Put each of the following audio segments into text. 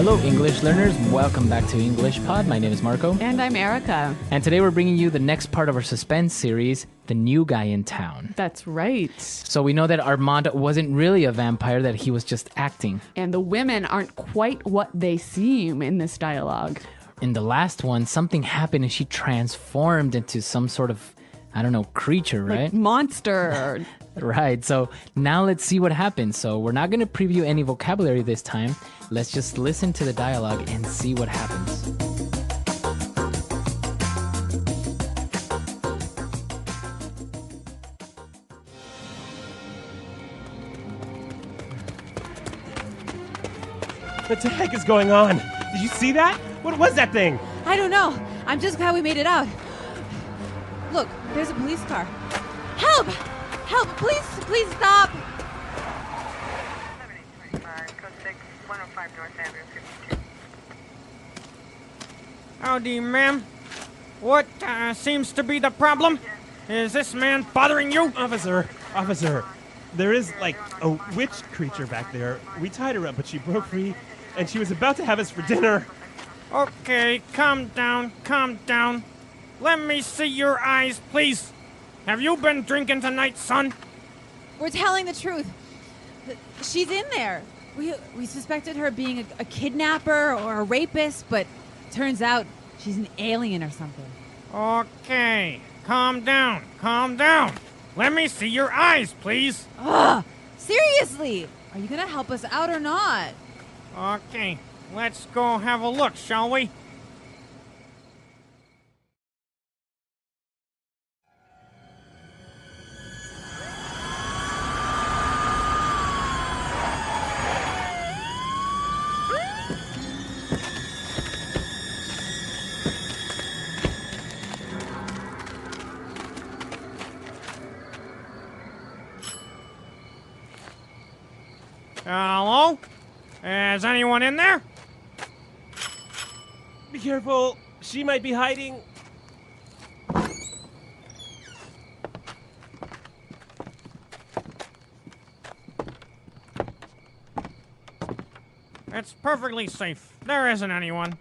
Hello, English learners. Welcome back to English Pod. My name is Marco. And I'm Erica. And today we're bringing you the next part of our suspense series, The New Guy in Town. That's right. So we know that Armand wasn't really a vampire, that he was just acting. And the women aren't quite what they seem in this dialogue. In the last one, something happened and she transformed into some sort of, creature, right? Like monster. Right. So now let's see what happens. So we're not going to preview any vocabulary this time. Let's just listen to the dialogue and see what happens. What the heck is going on? Did you see that? What was that thing? I don't know. I'm just glad we made it out. Look, there's a police car. Help! Help! Please stop! 7825, code 6, 105 North Avenue, 52. Howdy, ma'am. What seems to be the problem? Is this man bothering you? Officer, there is like a witch creature back there. We tied her up, but she broke free, and she was about to have us for dinner. Okay, calm down. Let me see your eyes, please. Have you been drinking tonight, son? We're telling the truth. She's in there. We suspected her being a kidnapper or a rapist, but turns out she's an alien or something. Okay, calm down. Let me see your eyes, please. Ugh! Seriously! Are you gonna help us out or not? Okay, let's go have a look, shall we? Hello? Is anyone in there? Be careful. She might be hiding. It's perfectly safe. There isn't anyone.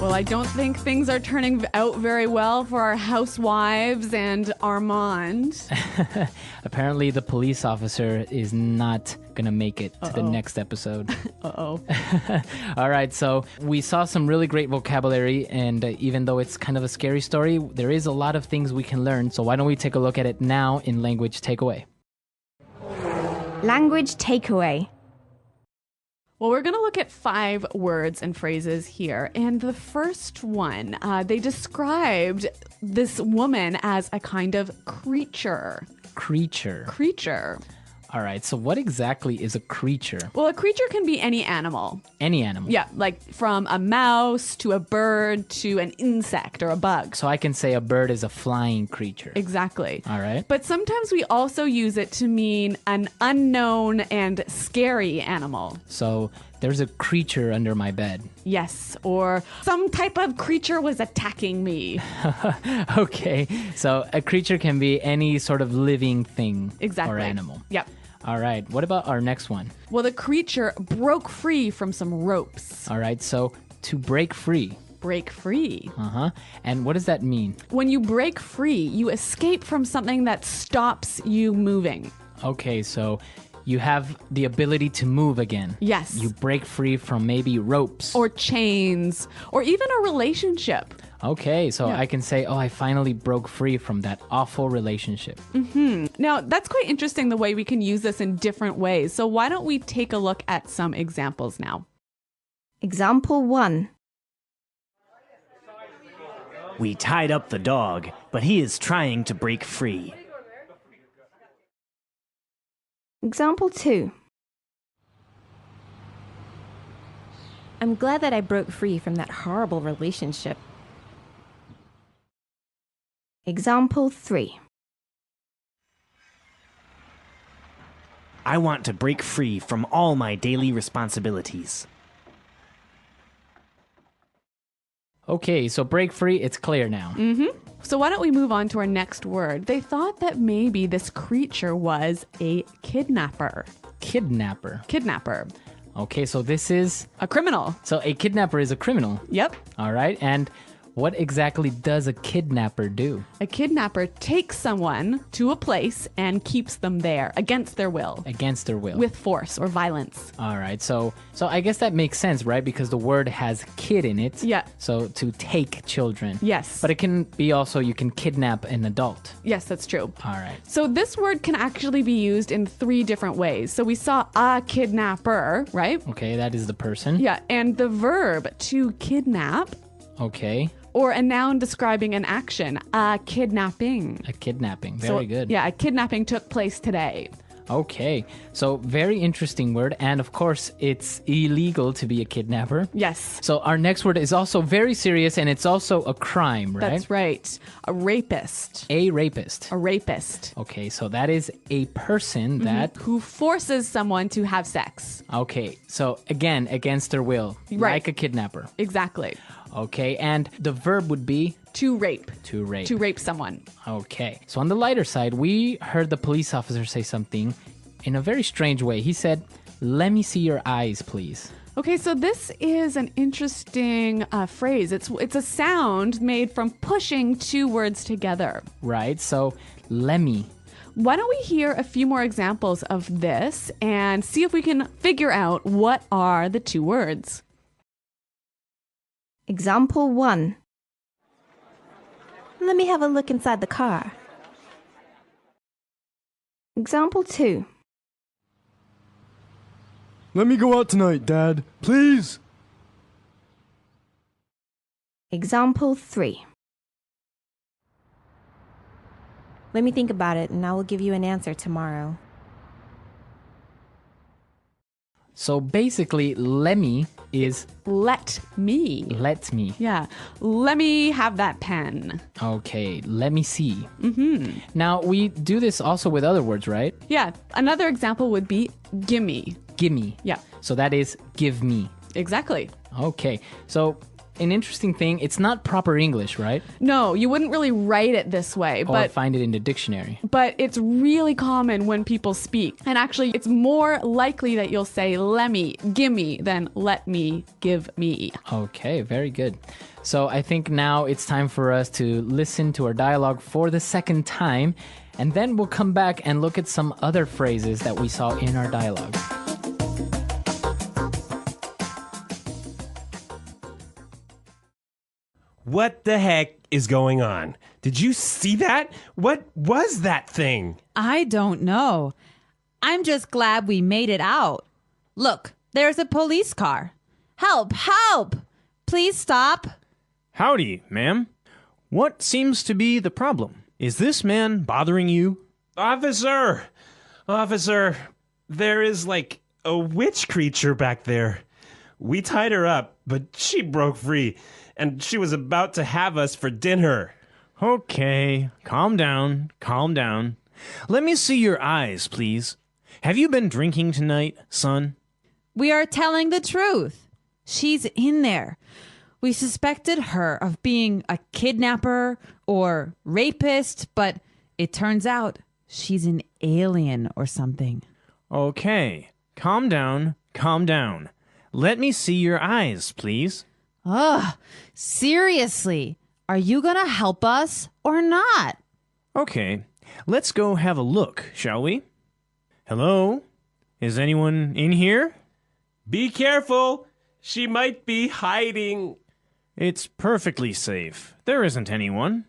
Well, I don't think things are turning out very well for our housewives and Armand. Apparently, the police officer is not going to make it to the next episode. Uh-oh. All right, so we saw some really great vocabulary, and even though it's kind of a scary story, there is a lot of things we can learn. So why don't we take a look at it now in Language Takeaway? Language takeaway. Well, we're going to look at 5 words and phrases here. And the first one, they described this woman as a kind of creature. Creature. All right, so what exactly is a creature? Well, a creature can be any animal. Any animal? Yeah, like from a mouse to a bird to an insect or a bug. So I can say a bird is a flying creature. Exactly. All right. But sometimes we also use it to mean an unknown and scary animal. So there's a creature under my bed. Yes, or some type of creature was attacking me. Okay, so a creature can be any sort of living thing Exactly. or animal. Yep. All right, what about our next one? Well, the creature broke free from some ropes. All right, so to break free. Break free. Uh-huh. And what does that mean? When you break free, you escape from something that stops you moving. Okay, so you have the ability to move again. Yes. You break free from maybe ropes. Or chains, or even a relationship. Okay, so Yeah. I can say, I finally broke free from that awful relationship. Now, that's quite interesting the way we can use this in different ways. So why don't we take a look at some examples now? Example 1. We tied up the dog, but he is trying to break free. Example 2. I'm glad that I broke free from that horrible relationship. Example 3. I want to break free from all my daily responsibilities. Okay, so break free, it's clear now. So why don't we move on to our next word? They thought that maybe this creature was a kidnapper. Kidnapper. Kidnapper. Okay, so this is... A criminal. So a kidnapper is a criminal. Yep. All right, and what exactly does a kidnapper do? A kidnapper takes someone to a place and keeps them there against their will. Against their will. With force or violence. All right, so I guess that makes sense, right? Because the word has kid in it. Yeah. So to take children. Yes. But it can be also, you can kidnap an adult. Yes, that's true. All right. So this word can actually be used in 3 different ways. So we saw a kidnapper, right? Okay, that is the person. Yeah, and the verb to kidnap, Okay. or a noun describing an action, a kidnapping. A kidnapping. Very good. Yeah, a kidnapping took place today. Okay. So very interesting word. And of course, it's illegal to be a kidnapper. Yes. So our next word is also very serious, and it's also a crime, right? That's right. A rapist. A rapist. A rapist. Okay, so that is a person that... Who forces someone to have sex. Okay, so again, against their will. Right. Like a kidnapper. Exactly. Okay, and the verb would be... To rape. To rape. To rape someone. Okay. So on the lighter side, we heard the police officer say something in a very strange way. He said, "Let me see your eyes, please." Okay, so this is an interesting phrase. It's a sound made from pushing 2 words together. Right? So, let me. Why don't we hear a few more examples of this and see if we can figure out what are the 2 words. Example 1. Let me have a look inside the car. Example 2. Let me go out tonight, Dad. Please. Example 3. Let me think about it and I will give you an answer tomorrow. So basically, let me is Let me. let me. Yeah. Let me have that pen. Okay, let me see. Now, we do this also with other words, right? Yeah. Another example would be gimme. Gimme. Yeah. So that is give me. Exactly. Okay, so an interesting thing, it's not proper English, right? No, you wouldn't really write it this way, Or but find it in the dictionary. but it's really common when people speak. And actually, it's more likely that you'll say let me, gimme than let me, give me. Okay, very good. So I think now it's time for us to listen to our dialogue for the second time, and then we'll come back and look at some other phrases that we saw in our dialogue. What the heck is going on? Did you see that? What was that thing? I don't know. I'm just glad we made it out. Look, there's a police car. Help! Help! Please stop. Howdy, ma'am. What seems to be the problem? Is this man bothering you? Officer! Officer, there is like a witch creature back there. We tied her up, but she broke free, and she was about to have us for dinner. Okay, calm down, calm down. Let me see your eyes, please. Have you been drinking tonight, son? We are telling the truth. She's in there. We suspected her of being a kidnapper or rapist, but it turns out she's an alien or something. Okay, calm down, calm down. Let me see your eyes, please. Ugh, seriously, are you gonna help us or not? Okay, let's go have a look, shall we? Hello? Is anyone in here? Be careful! She might be hiding. It's perfectly safe. There isn't anyone.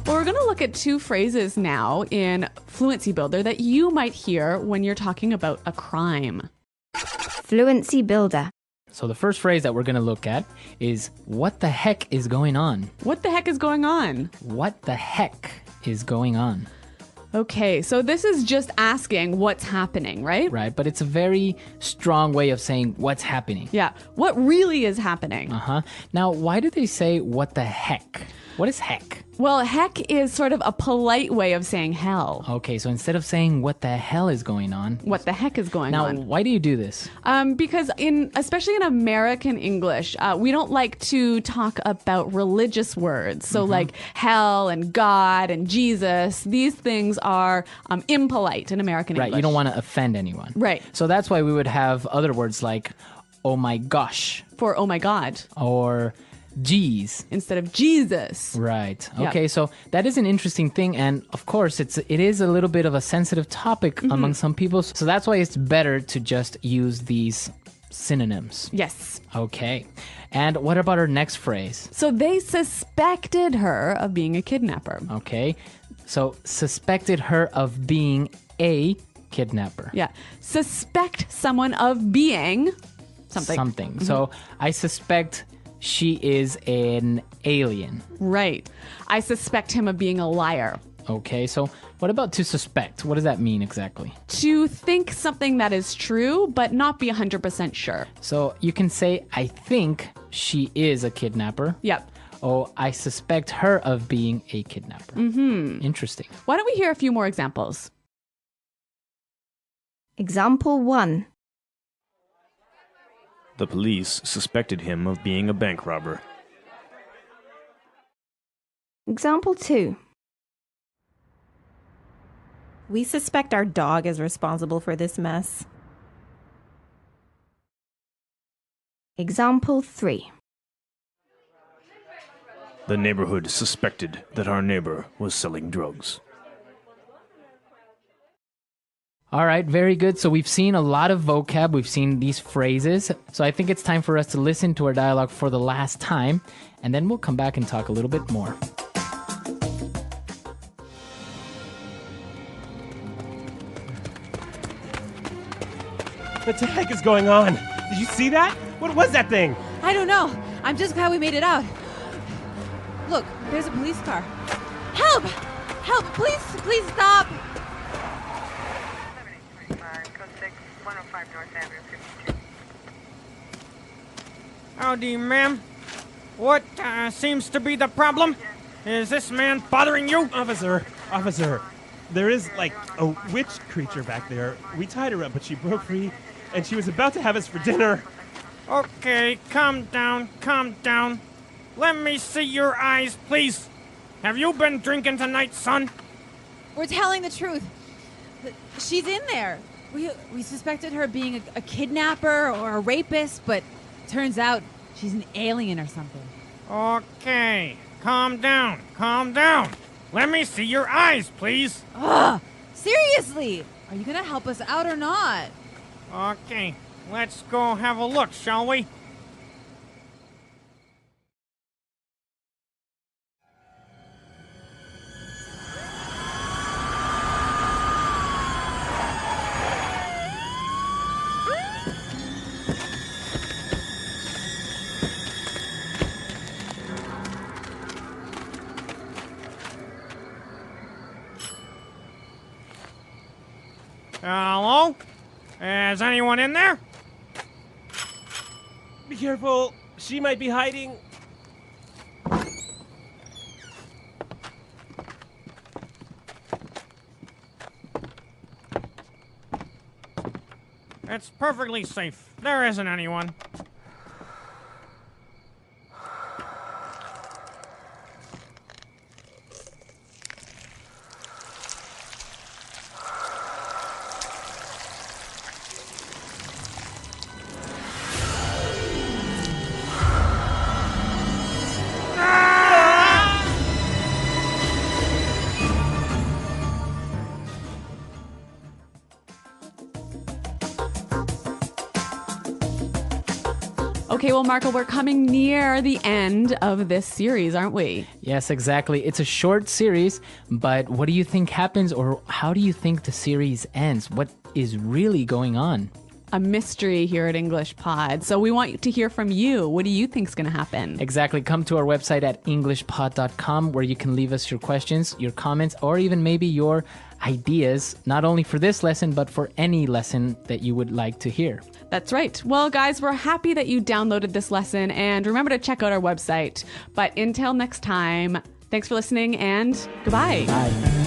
Well, we're going to look at 2 phrases now in Fluency Builder that you might hear when you're talking about a crime. Fluency Builder. So the first phrase that we're going to look at is, what the heck is going on? What the heck is going on? What the heck is going on? Okay, so this is just asking what's happening, right? Right, but it's a very strong way of saying what's happening. Yeah. What really is happening? Uh-huh. Now, why do they say what the heck? What is heck? Well, heck is sort of a polite way of saying hell. Okay, so instead of saying what the hell is going on, What the heck is going now on? why do you do this? Because especially in American English, we don't like to talk about religious words. So like hell and God and Jesus, these things are impolite in American Right, English. you don't want to offend anyone. Right. So that's why we would have other words like oh my gosh For oh my God or geez. instead of Jesus. Right. Yeah. Okay, so that is an interesting thing, and of course it is a little bit of a sensitive topic among some people. So that's why it's better to just use these synonyms. Yes. Okay. And what about our next phrase? So they suspected her of being a kidnapper. Okay. So suspected her of being a kidnapper. Yeah. Suspect someone of being something. So I suspect she is an alien. Right. I suspect him of being a liar. Okay, so what about to suspect? What does that mean exactly? To think something that is true, but not be 100% sure. So you can say, I think she is a kidnapper. Yep. Oh, I suspect her of being a kidnapper. Interesting. Why don't we hear a few more examples? Example 1. The police suspected him of being a bank robber. Example 2. We suspect our dog is responsible for this mess. Example 3. The neighborhood suspected that our neighbor was selling drugs. All right, very good. So we've seen a lot of vocab. We've seen these phrases. So I think it's time for us to listen to our dialogue for the last time, and then we'll come back and talk a little bit more. What the heck is going on? Did you see that? What was that thing? I don't know. I'm just glad we made it out. Look, there's a police car. Help! Help! Please stop! 7825, code 6, 105 North Avenue, 52. Howdy, ma'am. What seems to be the problem? Is this man bothering you? Officer, there is like a witch creature back there. We tied her up, but she broke free, and she was about to have us for dinner. Okay, calm down, calm down. Let me see your eyes, please. Have you been drinking tonight, son? We're telling the truth. She's in there. We suspected her of being a kidnapper or a rapist, but turns out she's an alien or something. Okay, calm down, calm down. Let me see your eyes, please. Ugh! Seriously! Are you gonna help us out or not? Okay, let's go have a look, shall we? Hello? Is anyone in there? Be careful. She might be hiding. It's perfectly safe. There isn't anyone. Okay, well, Marco, we're coming near the end of this series, aren't we? Yes, exactly. It's a short series, but what do you think happens, or how do you think the series ends? What is really going on? a mystery here at English Pod. So we want to hear from you. What do you think's going to happen? Exactly. Come to our website at englishpod.com where you can leave us your questions, your comments, or even maybe your ideas, not only for this lesson, but for any lesson that you would like to hear. That's right. Well, guys, we're happy that you downloaded this lesson, and remember to check out our website. But until next time, thanks for listening, and goodbye. Bye.